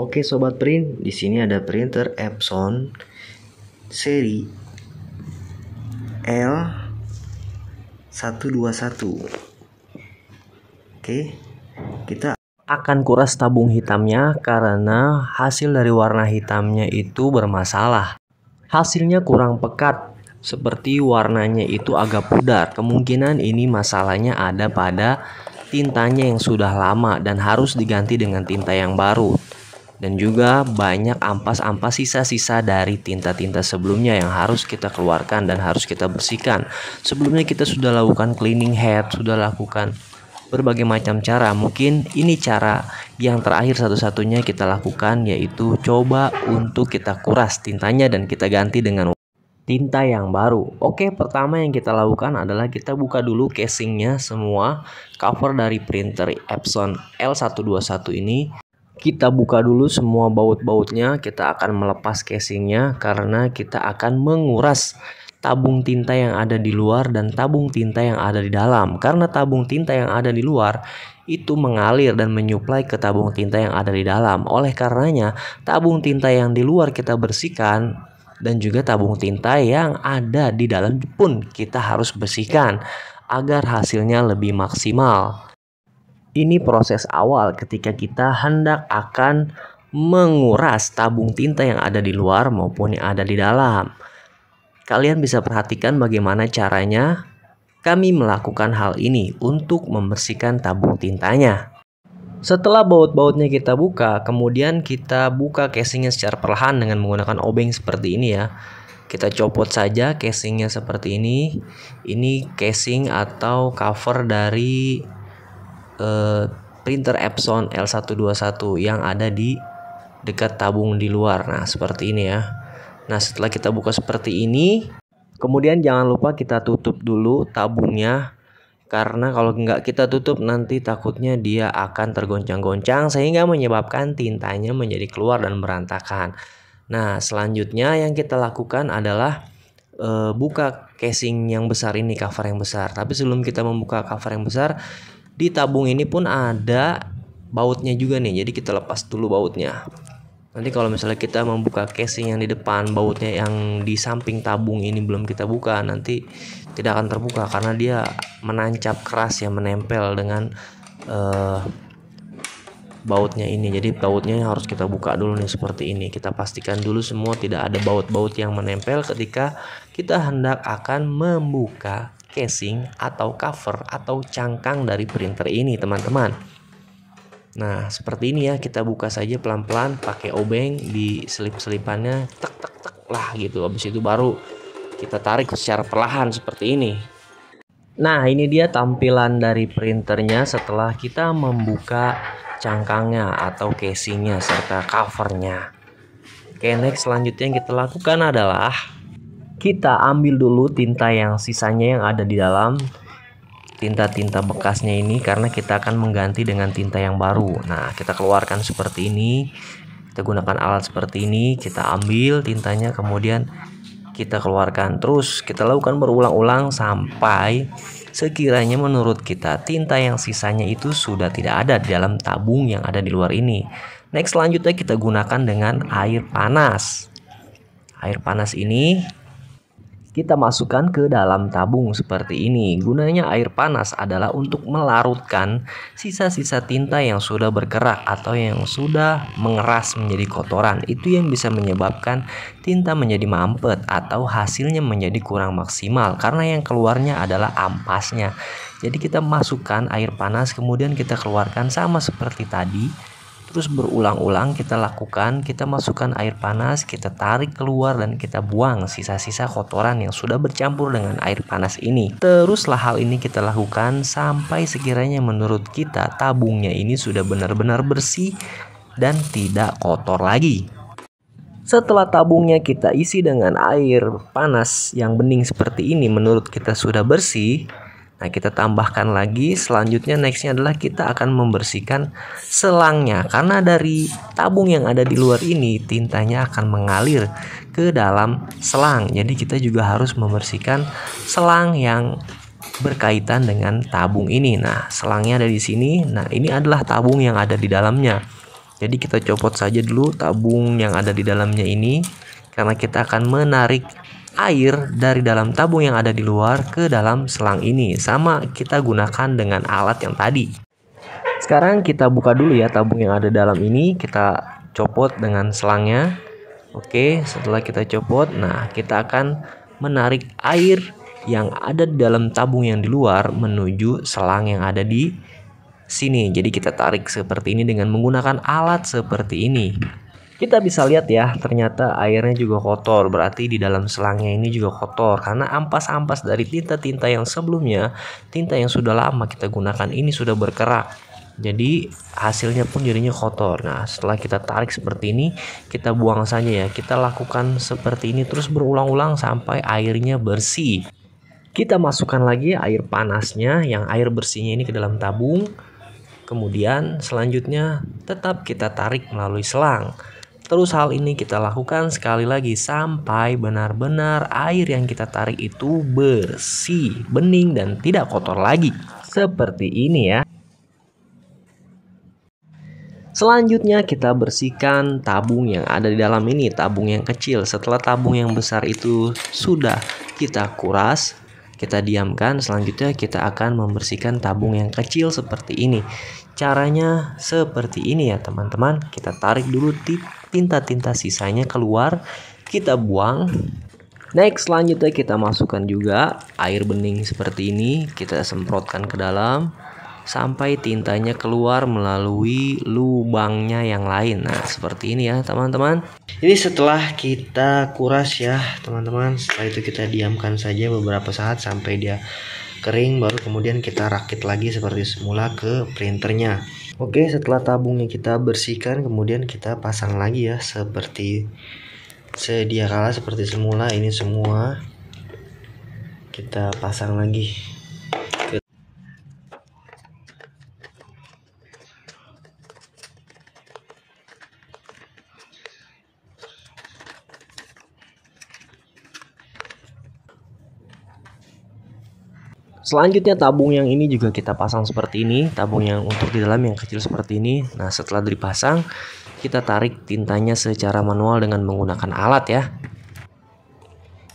Oke sobat print, di sini ada printer Epson seri L121. Oke, kita akan kuras tabung hitamnya karena hasil dari warna hitamnya itu bermasalah. Hasilnya kurang pekat, seperti warnanya itu agak pudar. Kemungkinan ini masalahnya ada pada tintanya yang sudah lama dan harus diganti dengan tinta yang baru. Dan juga banyak ampas-ampas sisa-sisa dari tinta-tinta sebelumnya yang harus kita keluarkan dan harus kita bersihkan. Sebelumnya kita sudah lakukan cleaning head, sudah lakukan berbagai macam cara. Mungkin ini cara yang terakhir satu-satunya kita lakukan, yaitu coba untuk kita kuras tintanya dan kita ganti dengan tinta yang baru. Oke, pertama yang kita lakukan adalah kita buka dulu casingnya semua. Cover dari printer Epson L121 ini kita buka dulu semua baut-bautnya. Kita akan melepas casingnya karena kita akan menguras tabung tinta yang ada di luar dan tabung tinta yang ada di dalam. Karena tabung tinta yang ada di luar itu mengalir dan menyuplai ke tabung tinta yang ada di dalam. Oleh karenanya tabung tinta yang di luar kita bersihkan dan juga tabung tinta yang ada di dalam pun kita harus bersihkan agar hasilnya lebih maksimal. Ini proses awal ketika kita hendak akan menguras tabung tinta yang ada di luar maupun yang ada di dalam. Kalian bisa perhatikan bagaimana caranya kami melakukan hal ini untuk membersihkan tabung tintanya. Setelah baut-bautnya kita buka, kemudian kita buka casingnya secara perlahan dengan menggunakan obeng seperti ini ya. Kita copot saja casingnya seperti ini. Ini casing atau cover dari printer Epson L121 yang ada di dekat tabung di luar. Nah, seperti ini ya. Nah, setelah kita buka seperti ini, kemudian jangan lupa kita tutup dulu tabungnya, karena kalau nggak kita tutup nanti takutnya dia akan tergoncang-goncang sehingga menyebabkan tintanya menjadi keluar dan berantakan. Nah, selanjutnya yang kita lakukan adalah buka casing yang besar ini, cover yang besar. Tapi sebelum kita membuka cover yang besar, di tabung ini pun ada bautnya juga nih. Jadi kita lepas dulu bautnya. Nanti kalau misalnya kita membuka casing yang di depan, bautnya yang di samping tabung ini belum kita buka, nanti tidak akan terbuka karena dia menancap keras ya, menempel dengan bautnya ini. Jadi bautnya harus kita buka dulu nih seperti ini. Kita pastikan dulu semua tidak ada baut-baut yang menempel ketika kita hendak akan membuka casing atau cover atau cangkang dari printer ini, teman-teman. Nah, seperti ini ya, kita buka saja pelan-pelan pakai obeng, di selip-selipannya tek tek tek lah gitu. Habis itu baru kita tarik secara perlahan seperti ini. Nah, ini dia tampilan dari printernya setelah kita membuka cangkangnya atau casingnya serta covernya. Oke, next selanjutnya yang kita lakukan adalah kita ambil dulu tinta yang sisanya yang ada di dalam, tinta-tinta bekasnya ini, karena kita akan mengganti dengan tinta yang baru. Nah, kita keluarkan seperti ini. Kita gunakan alat seperti ini, kita ambil tintanya kemudian kita keluarkan. Terus kita lakukan berulang-ulang sampai sekiranya menurut kita tinta yang sisanya itu sudah tidak ada di dalam tabung yang ada di luar ini. Next selanjutnya kita gunakan dengan air panas. Air panas ini kita masukkan ke dalam tabung seperti ini. Gunanya air panas adalah untuk melarutkan sisa-sisa tinta yang sudah bergerak atau yang sudah mengeras menjadi kotoran. Itu yang bisa menyebabkan tinta menjadi mampet atau hasilnya menjadi kurang maksimal karena yang keluarnya adalah ampasnya. Jadi kita masukkan air panas kemudian kita keluarkan sama seperti tadi. Terus berulang-ulang kita lakukan, kita masukkan air panas, kita tarik keluar dan kita buang sisa-sisa kotoran yang sudah bercampur dengan air panas ini. Teruslah hal ini kita lakukan sampai sekiranya menurut kita tabungnya ini sudah benar-benar bersih dan tidak kotor lagi. Setelah tabungnya kita isi dengan air panas yang bening seperti ini, menurut kita sudah bersih. Nah, kita tambahkan lagi. Selanjutnya nextnya adalah kita akan membersihkan selangnya, karena dari tabung yang ada di luar ini tintanya akan mengalir ke dalam selang. Jadi kita juga harus membersihkan selang yang berkaitan dengan tabung ini. Nah, selangnya ada di sini. Nah, ini adalah tabung yang ada di dalamnya. Jadi kita copot saja dulu tabung yang ada di dalamnya ini, karena kita akan menarik air dari dalam tabung yang ada di luar ke dalam selang ini. Sama kita gunakan dengan alat yang tadi. Sekarang kita buka dulu ya tabung yang ada dalam ini, kita copot dengan selangnya. Oke, setelah kita copot, nah kita akan menarik air yang ada di dalam tabung yang di luar menuju selang yang ada di sini. Jadi kita tarik seperti ini dengan menggunakan alat seperti ini. Kita bisa lihat ya, ternyata airnya juga kotor, berarti di dalam selangnya ini juga kotor karena ampas-ampas dari tinta-tinta yang sebelumnya, tinta yang sudah lama kita gunakan ini sudah berkerak. Jadi hasilnya pun jadinya kotor. Nah, setelah kita tarik seperti ini, kita buang saja ya. Kita lakukan seperti ini terus berulang-ulang sampai airnya bersih. Kita masukkan lagi air panasnya, yang air bersihnya ini ke dalam tabung. Kemudian selanjutnya tetap kita tarik melalui selang. Terus hal ini kita lakukan sekali lagi sampai benar-benar air yang kita tarik itu bersih, bening dan tidak kotor lagi. Seperti ini ya. Selanjutnya kita bersihkan tabung yang ada di dalam ini, tabung yang kecil. Setelah tabung yang besar itu sudah kita kuras, kita diamkan. Selanjutnya kita akan membersihkan tabung yang kecil seperti ini. Caranya seperti ini ya teman-teman. Kita tarik dulu tinta-tinta sisanya keluar, kita buang. Next, selanjutnya kita masukkan juga air bening seperti ini, kita semprotkan ke dalam sampai tintanya keluar melalui lubangnya yang lain. Nah, seperti ini ya teman-teman. Ini setelah kita kuras ya teman-teman. Setelah itu kita diamkan saja beberapa saat sampai dia kering, baru kemudian kita rakit lagi seperti semula ke printernya. Oke, setelah tabungnya kita bersihkan, kemudian kita pasang lagi ya seperti sedia kala, seperti semula. Ini semua kita pasang lagi. Selanjutnya tabung yang ini juga kita pasang seperti ini, tabung yang untuk di dalam yang kecil seperti ini. Nah, setelah dipasang, kita tarik tintanya secara manual dengan menggunakan alat ya.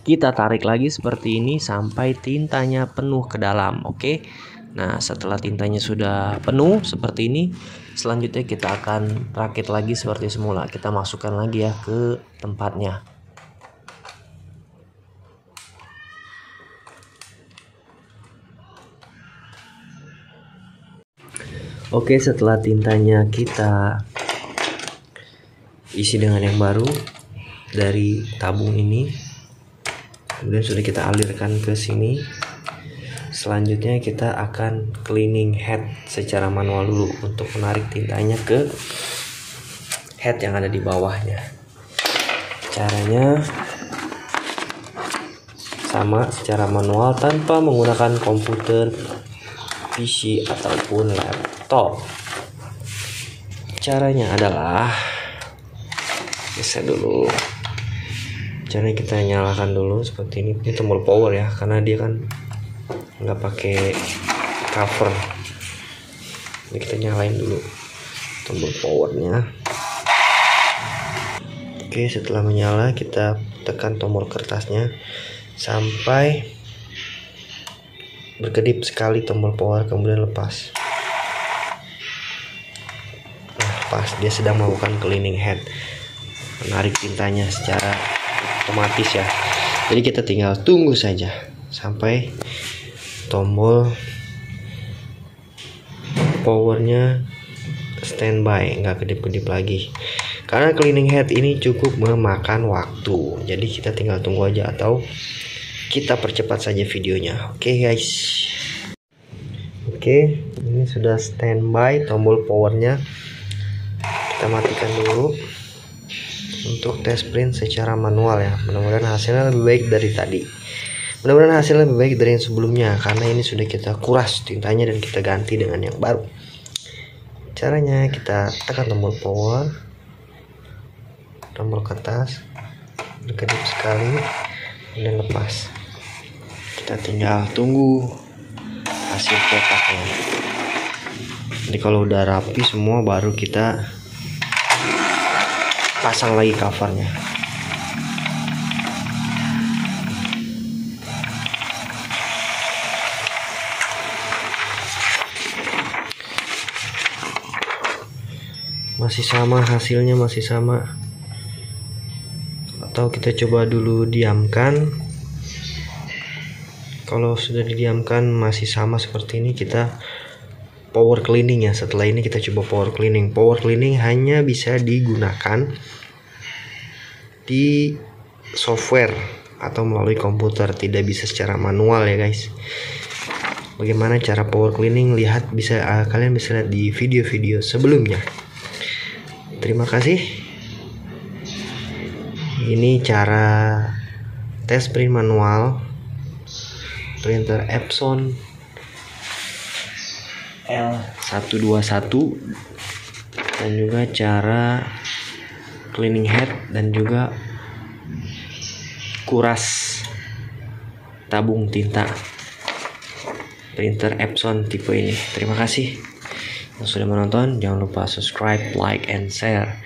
Kita tarik lagi seperti ini sampai tintanya penuh ke dalam, oke. Nah, setelah tintanya sudah penuh seperti ini, selanjutnya kita akan rakit lagi seperti semula. Kita masukkan lagi ya ke tempatnya. Oke, setelah tintanya kita isi dengan yang baru dari tabung ini, kemudian sudah kita alirkan ke sini. Selanjutnya kita akan cleaning head secara manual dulu untuk menarik tintanya ke head yang ada di bawahnya. Caranya sama secara manual tanpa menggunakan komputer, PC ataupun laptop. Caranya adalah geser dulu. Caranya kita nyalakan dulu seperti ini. Ini tombol power ya, karena dia kan nggak pakai cover. Ini kita nyalain dulu tombol powernya. Oke, setelah menyala kita tekan tombol kertasnya sampai berkedip sekali tombol power, kemudian lepas. Nah, pas dia sedang melakukan cleaning head, menarik tintanya secara otomatis ya. Jadi kita tinggal tunggu saja sampai tombol powernya standby, nggak kedip-kedip lagi. Karena cleaning head ini cukup memakan waktu, jadi kita tinggal tunggu aja atau kita percepat saja videonya. Oke guys. Oke, ini sudah standby tombol powernya. Kita matikan dulu untuk tes print secara manual ya. Mudah-mudahan hasilnya lebih baik dari tadi. Mudah-mudahan hasilnya lebih baik dari yang sebelumnya, karena ini sudah kita kuras tintanya dan kita ganti dengan yang baru. Caranya kita tekan tombol power, tombol kertas, berkedip sekali, dan lepas. Kita tinggal tunggu hasil cetaknya. Jadi kalau udah rapi semua, baru kita pasang lagi covernya. Masih sama, hasilnya masih sama. Atau kita coba dulu diamkan. Kalau sudah didiamkan masih sama seperti ini, kita power cleaning ya. Setelah ini kita coba power cleaning. Power cleaning hanya bisa digunakan di software atau melalui komputer, tidak bisa secara manual ya guys. Bagaimana cara power cleaning, lihat bisa kalian bisa lihat di video-video sebelumnya. Terima kasih. Ini cara tes print manual printer Epson L121 dan juga cara cleaning head dan juga kuras tabung tinta printer Epson tipe ini. Terima kasih yang sudah menonton. Jangan lupa subscribe, like, and share.